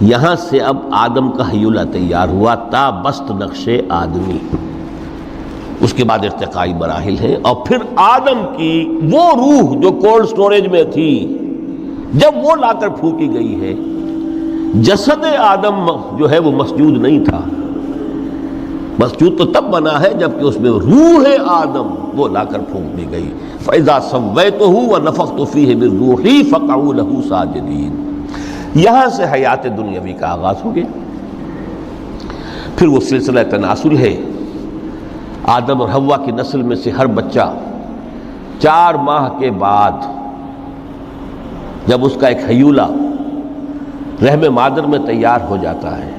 یہاں سے اب آدم کا حیولہ تیار ہوا تا بست نقش آدمی، اس کے بعد ارتقائی مراحل ہیں، اور پھر آدم کی وہ روح جو کولڈ سٹوریج میں تھی جب وہ لا کر پھونکی گئی ہے، جسد آدم جو ہے وہ مسجود نہیں تھا، مسجود تو تب بنا ہے جبکہ اس میں روح آدم وہ لا کر پھونک دی گئی۔ فَإِذَا سَوَّيْتُهُ وَنَفَخْتُ فِيهِ مِن رُوحِي فَقَعُوا لَهُ سَاجِدِينَ۔ یہاں سے حیات دنیاوی کا آغاز ہو گیا۔ پھر وہ سلسلہ تناسل ہے، آدم اور حوا کی نسل میں سے ہر بچہ 4 ماہ کے بعد جب اس کا ایک حیولہ رحم مادر میں تیار ہو جاتا ہے،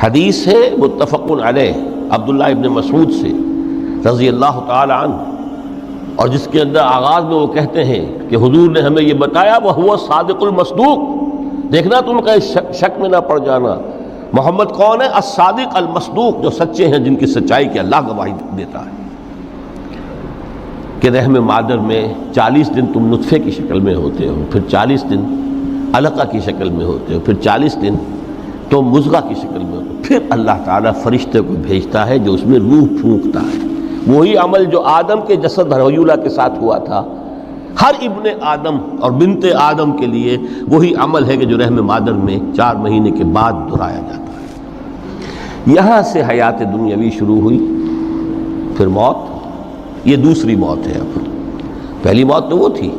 حدیث ہے متفق علیہ عبداللہ ابن مسعود سے رضی اللہ تعالی عنہ، اور جس کے اندر آغاز میں وہ کہتے ہیں کہ حضور نے ہمیں یہ بتایا وَهُوَ الصادق المصدوق، دیکھنا تم کہیں شک میں نہ پڑ جانا، محمد کون ہے؟ الصادق المصدوق، جو سچے ہیں، جن کی سچائی کی اللہ گواہی دیتا ہے کہ رحم مادر میں 40 دن تم نطفے کی شکل میں ہوتے ہو، پھر 40 دن علقہ کی شکل میں ہوتے ہو، پھر 40 دن تو مضغہ کی شکل میں ہوتے ہو، پھر اللہ تعالیٰ فرشتے کو بھیجتا ہے جو اس میں روح پھونکتا ہے۔ وہی عمل جو آدم کے جسد حیولہ کے ساتھ ہوا تھا، ہر ابن آدم اور بنت آدم کے لیے وہی عمل ہے کہ جو رحم مادر میں 4 مہینے کے بعد دہرایا جاتا ہے۔ یہاں سے حیات دنیاوی شروع ہوئی، پھر موت، یہ دوسری موت ہے۔ اب پہلی موت تو وہ تھی،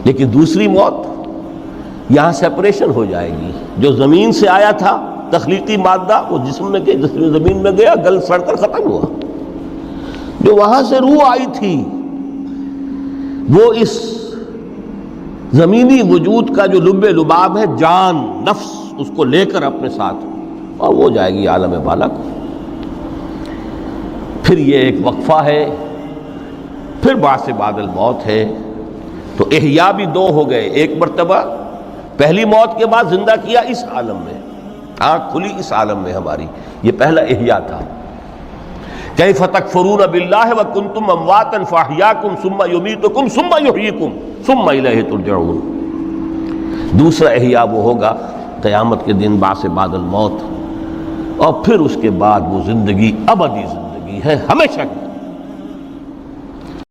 لیکن دوسری موت یہاں سیپریشن ہو جائے گی۔ جو زمین سے آیا تھا تخلیقی مادہ، وہ جسم میں گیا، جسم زمین میں گیا، گل سڑ کر ختم ہوا۔ جو وہاں سے روح آئی تھی وہ اس زمینی وجود کا جو لب لباب ہے، جان، نفس، اس کو لے کر اپنے ساتھ، اور وہ جائے گی عالم بالا کو۔ پھر یہ ایک وقفہ ہے، پھر بعث بعد الموت ہے۔ تو احیاء بھی 2 ہو گئے، ایک مرتبہ پہلی موت کے بعد زندہ کیا اس عالم میں، آنکھ کھلی اس عالم میں ہماری، یہ پہلا احیاء تھا۔ کیف تکفرون باللہ وکنتم امواتا فاحیاکم ثم یمیتکم ثم یحییکم ثم الیہ ترجعون۔ دوسرا احیاء وہ ہوگا قیامت کے دن، بعث بعد الموت، اور پھر اس کے بعد وہ زندگی ابدی زندگی ہے، ہمیشہ کی۔